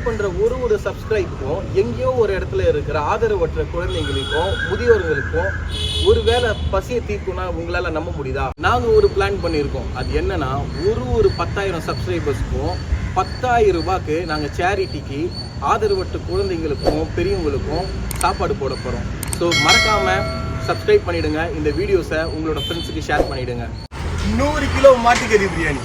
பண்ணுற ஒரு சப்ஸ்கிரைபுக்கும் எங்கேயோ ஒரு இடத்துல இருக்கிற ஆதரவற்ற குழந்தைங்களுக்கும் முதியோர்களுக்கும் ஒரு வேளை பசியை தீர்க்கும்னா உங்களால் நம்ப முடியுதா? நாங்கள் ஒரு பிளான் பண்ணியிருக்கோம். அது என்னன்னா, ஒரு 10,000 சப்ஸ்கிரைபர்ஸ்க்கும் 10,000 ரூபாய்க்கு நாங்கள் சேரிட்டிக்கு ஆதரவற்ற குழந்தைங்களுக்கும் பெரியவங்களுக்கும் சாப்பாடு போட போகிறோம். ஸோ மறக்காமல் சப்ஸ்கிரைப் பண்ணிவிடுங்க. இந்த வீடியோஸை உங்களோட ஃப்ரெண்ட்ஸுக்கு ஷேர் பண்ணிவிடுங்க. 100 கிலோ மாட்டுக்கறி பிரியாணி.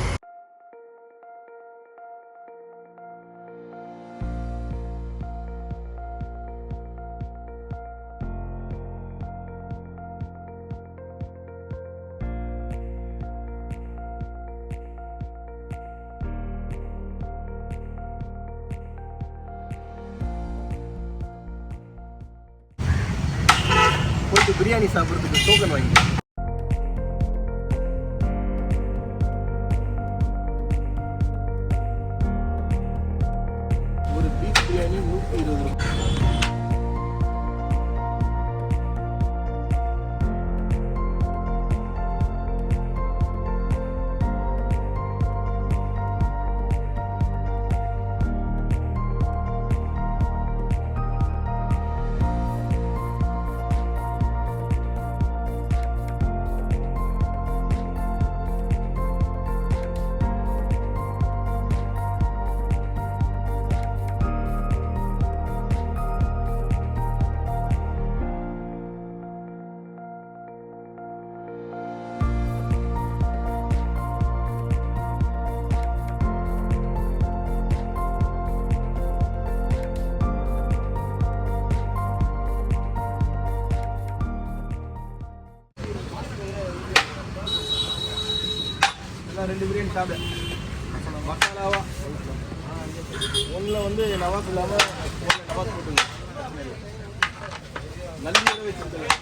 போயிட்டு பிரியாணி சாப்பிட்றதுக்கு டோக்கன் வாங்கிக்கலாம். ஒரு பீஸ் பிரியாணி 120 ரூபாய். ரெண்டு பிரியாணி சாப்பிட மசாலாவா ஒன்றில் வந்து நவாஸ் இல்லாமல் ஒன்றில் நவாஸ் போட்டுங்க. நல்ல வச்சுருக்கேன்.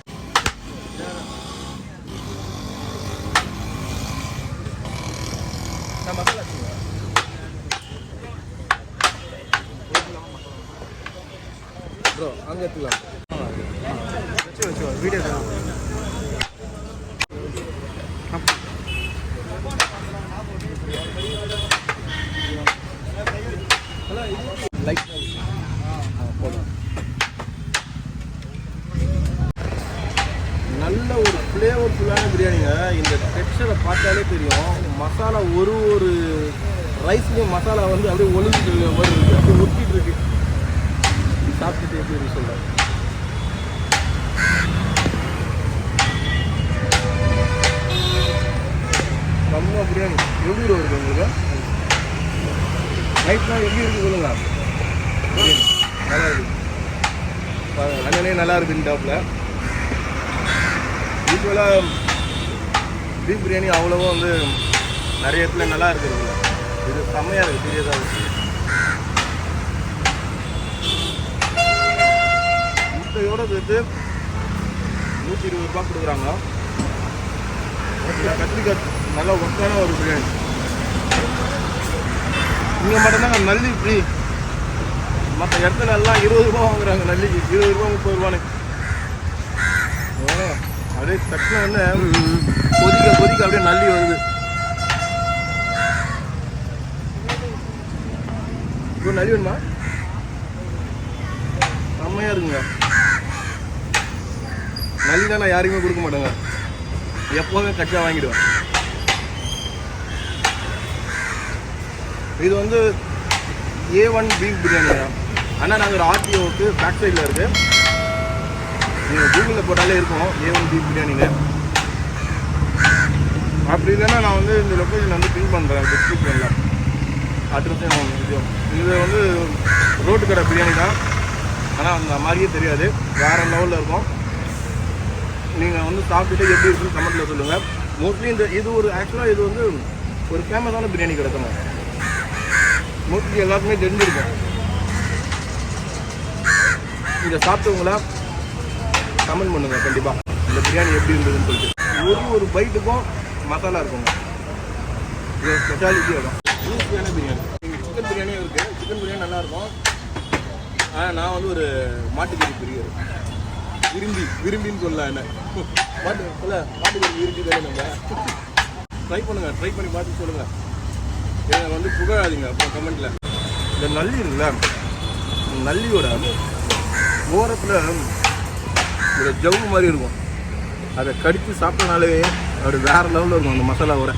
நான் மசாலா ப்ரோ அங்கே எடுத்துக்கலாம். வச்சு வீடியோ தான். நல்ல ஒரு ஃப்ளேவர்ஃபுல்லான பிரியாணிங்க. இந்த டெக்ஸ்சரை பார்த்தாலே தெரியும். மசாலா ஒரு ரைஸ்லேயும் மசாலா வந்து அப்படியே ஒழுங்கு மாதிரி இருக்குது, அப்படியே ஒட்டிகிட்டு இருக்கு. சாப்பிட்டுட்டு எப்படி இருக்கு சொல்கிறேன். செம்ம பிரியாணி. எப்படி இருக்கு உங்களுக்கு? ரைஸ்லாம் எப்படி இருக்குது சொல்லுங்க. நல்லா இருக்கு. அண்ணனே நல்லா இருக்குன்னு டாப்பில். யூஸ்வலாக பீஃப் பிரியாணி அவ்வளோவா வந்து நிறைய இடத்துல நல்லா இருக்குதுல்ல. இது செம்மையாக இருக்குது. சீரியஸாக இருக்குது. முட்டையோடு சேர்த்து 120 ரூபா கொடுக்குறாங்க. கத்திரிக்காய் நல்லா ஒர்க்கான ஒரு பிரியாணி. இங்கே மட்டும்தாங்க நல்லி ஃப்ரீ. மற்ற இடத்துல எல்லாம் 20 ரூபா வாங்குறாங்க நல்லிக்கு. 20 ரூபா 30 ரூபான்னு. அப்படியே தட்டில் வந்து கொதிக்க அப்படியே நல்லி வருது. இப்போ நல்லி வேணுமா? செம்மையாக இருக்குங்க. நல்லி தான் நான் யாருக்குமே கொடுக்க மாட்டேங்க. எப்போதுமே கச்சா வாங்கிடுவேன். இது வந்து A1 பீஃப் பிரியாணி தான். ஆனால் நாங்கள் ஒரு ஆர்டிஓவுக்கு பேக் சைடில் இருக்குது. நீங்கள் கூகுளில் போட்டாலே இருக்கும் A1 பீஃப் பிரியாணின்னு. அப்படி இல்லைன்னா நான் வந்து இந்த லொக்கேஷன் வந்து பின் பண்ணுறேன் டிஸ்கிரிப்ஷனில் அட்ரஸையும் இதுவும். இது வந்து ரோட்டு கடை பிரியாணி தான். ஆனால் அந்த மாதிரியே தெரியாது, வேறு லெவலில் இருக்கும். நீங்கள் வந்து சாப்பிட்டுட்டு எப்படி இருக்குன்னு கமெண்ட்டில் சொல்லுங்கள். மோஸ்ட்லி இது ஒரு ஆக்சுவலாக இது வந்து ஒரு ஃபேமஸான பிரியாணி கிடைக்குங்க. மோஸ்ட்லி எல்லாருக்குமே தெரிஞ்சிருக்கும். இதை சாப்பிட்டவங்களா கமெண்ட் பண்ணுங்கள் கண்டிப்பாக இந்த பிரியாணி எப்படி இருந்ததுன்னு சொல்லிட்டு. ஒரு பைட்டுக்கும் மசாலா இருக்குங்க. இது ஸ்பெஷாலிட்டி இருக்கும். ஈஸியான பிரியாணி. சிக்கன் பிரியாணியும் இருக்குது. சிக்கன் பிரியாணி நல்லாயிருக்கும். ஆனால் நான் வந்து ஒரு மாட்டுக்கறி பிரியர். விரும்பின்னு சொல்லலாம். என்ன மாட்டுக்கறி விரும்பி தானே நம்ம ட்ரை பண்ணுங்கள். ட்ரை பண்ணி பார்த்து சொல்லுங்கள். இதை வந்து புகழாதீங்க அப்புறம் கமெண்ட்டில். இந்த நல்லி இருக்குல்ல, நல்லியோட ஓரத்தில் ஒரு ஜவ்வு மாதிரி இருக்கும். அதை கடித்து சாப்பிட்டனாலே அப்படி வேறு லெவலில் இருக்கும் அந்த மசாலாவோட.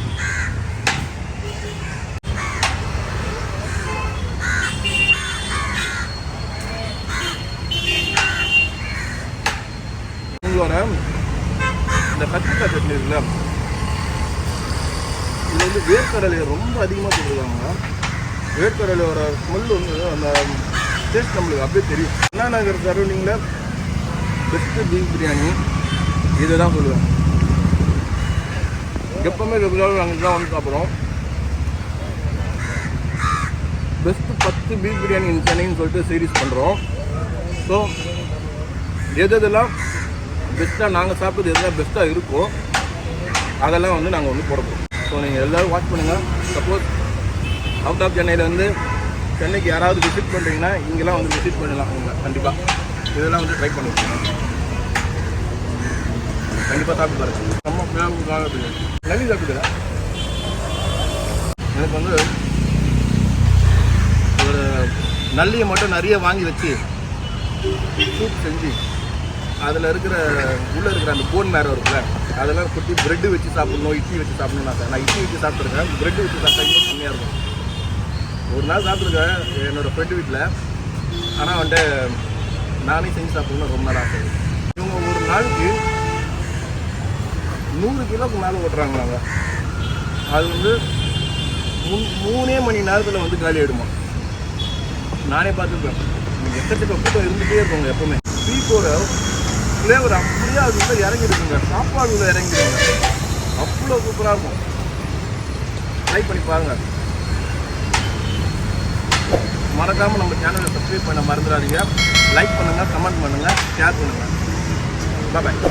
உங்களோட இந்த கத்திரிக்காய் சட்னி இருக்குல்ல, இதில் வந்து வேர்க்கடலையை ரொம்ப அதிகமாக போட்டுருக்காங்க. வேர்க்கடலையோட ஸ்மெல் வந்து அந்த டேஸ்ட் நம்மளுக்கு அப்படியே தெரியும். அண்ணா நகர் சரௌண்டிங்கில் பெஸ்ட்டு பீஃப் பிரியாணி இது தான் சொல்லுவேன். எப்போவுமே ரெகுலராக நாங்கள் தான் வந்து சாப்பிட்றோம். பெஸ்ட்டு 10 பீஃப் பிரியாணி இன் சென்னைன்னு சொல்லிட்டு சீரீஸ் பண்ணுறோம். ஸோ எதெல்லாம் பெஸ்ட்டாக நாங்கள் சாப்பிட்றது எதெல்லாம் பெஸ்ட்டாக இருக்கோ அதெல்லாம் வந்து நாங்கள் வந்து போட போகிறோம். ஸோ நீங்கள் எல்லோரும் வாட்ச் பண்ணுங்கள். சப்போஸ் அவுட் ஆஃப் சென்னையில் வந்து சென்னைக்கு யாராவது விசிட் பண்ணுறீங்கன்னா இங்கெல்லாம் வந்து விசிட் பண்ணலாம். அவங்க கண்டிப்பாக இதெல்லாம் வந்து ட்ரை பண்ணிருக்கோம். கண்டிப்பாக சாப்பிட்டு பாருங்க. ரொம்ப ஃபேவரட்டாக நல்லி சாப்பிட்டுக்கிறேன். எனக்கு வந்து ஒரு நல்லியை மட்டும் நிறைய வாங்கி வச்சு சூப் செஞ்சு அதில் இருக்கிற உள்ளே இருக்கிற அந்த போன் மேரம் இருக்குல்ல, அதெல்லாம் கொட்டி ப்ரெட்டு வச்சு சாப்பிட்ணும், இட்லி வச்சு சாப்பிட்ணுன்னு ஆசை. நான் இட்லி வச்சு சாப்பிட்ருக்கேன். ப்ரெட்டு வச்சு சாப்பிட்டா இன்னும் கம்மியாக இருக்கும். ஒரு நாள் சாப்பிட்ருக்கேன் என்னோடய ஃப்ரெண்டு வீட்டில். ஆனால் வந்துட்டு நானே செஞ்சு சாப்பிட்ணுன்னு ரொம்ப நாள் ஆசை. இவங்க ஒரு நாளைக்கு 100 கிலோக்கு மேலே ஓட்டுறாங்களாங்க. அது வந்து 3 மணி நேரத்தில் வந்து காலி ஆகிடுமா. நானே பார்த்துருப்பேன். எக்கச்சக்க கூட்டம் இருந்துகிட்டே இருக்குங்க எப்போவுமே. பீஃபோட ஃப்ளேவர் அப்படியே அது உள்ள இறங்கிடுக்குங்க, சாப்பாடு உள்ள இறங்கிடுங்க. அவ்வளோ சூப்பராக இருக்கும். ட்ரை பண்ணி பாருங்கள். மறக்காமல் நம்ம சேனலை சப்ஸ்கிரைப் பண்ண மறந்துடாதீங்க. லைக் பண்ணுங்கள், கமெண்ட் பண்ணுங்கள், ஷேர் பண்ணுங்கள். பாய்.